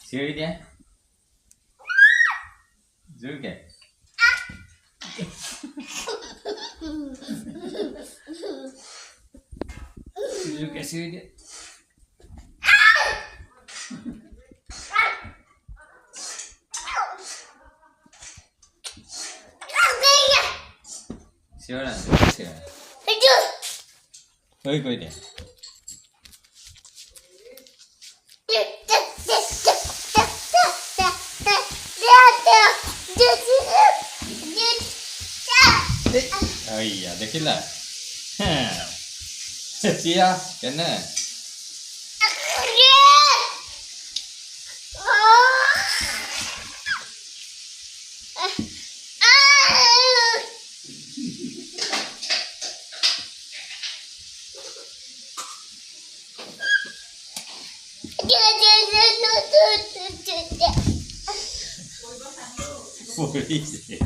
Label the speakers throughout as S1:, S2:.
S1: Siri dia. Juga. Juga siri dia. Siapa? Siapa? Koi dia. Oh iya, dekatlah. Sia, kena. Polisi.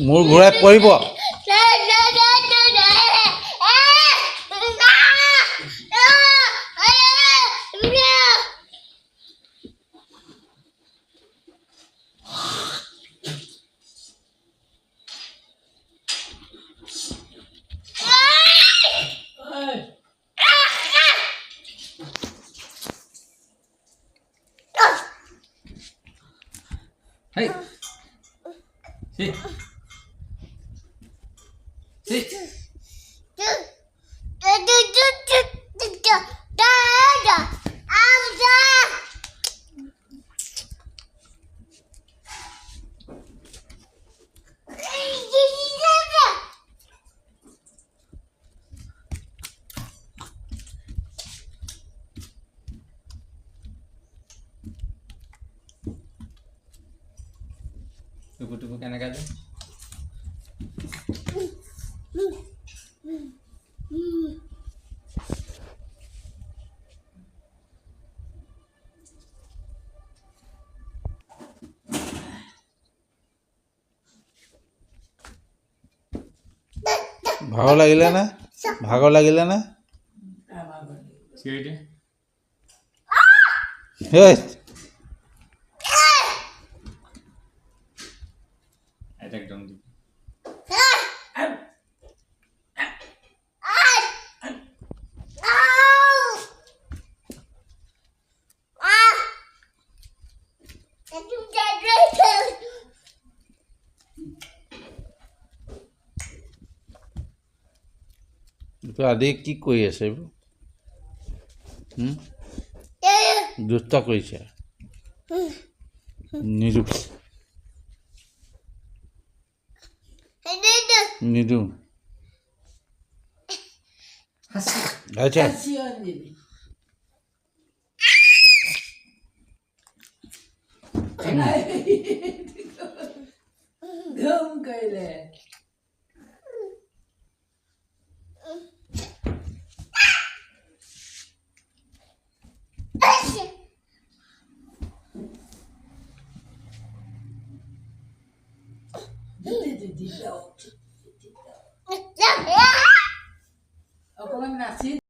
S2: মূৰ ঘূৰাই পৰিব
S1: Hey. Si. Si. Tunggu kena kata.
S2: ভাগৰ লাগিলে না
S1: Siri dia.
S2: হেই
S1: Ada dong.
S2: আদি কি কৰি আছে দুষ্ট কৰিছে নিদু আচ্ছা
S3: Gom kaile. Aku kan nasi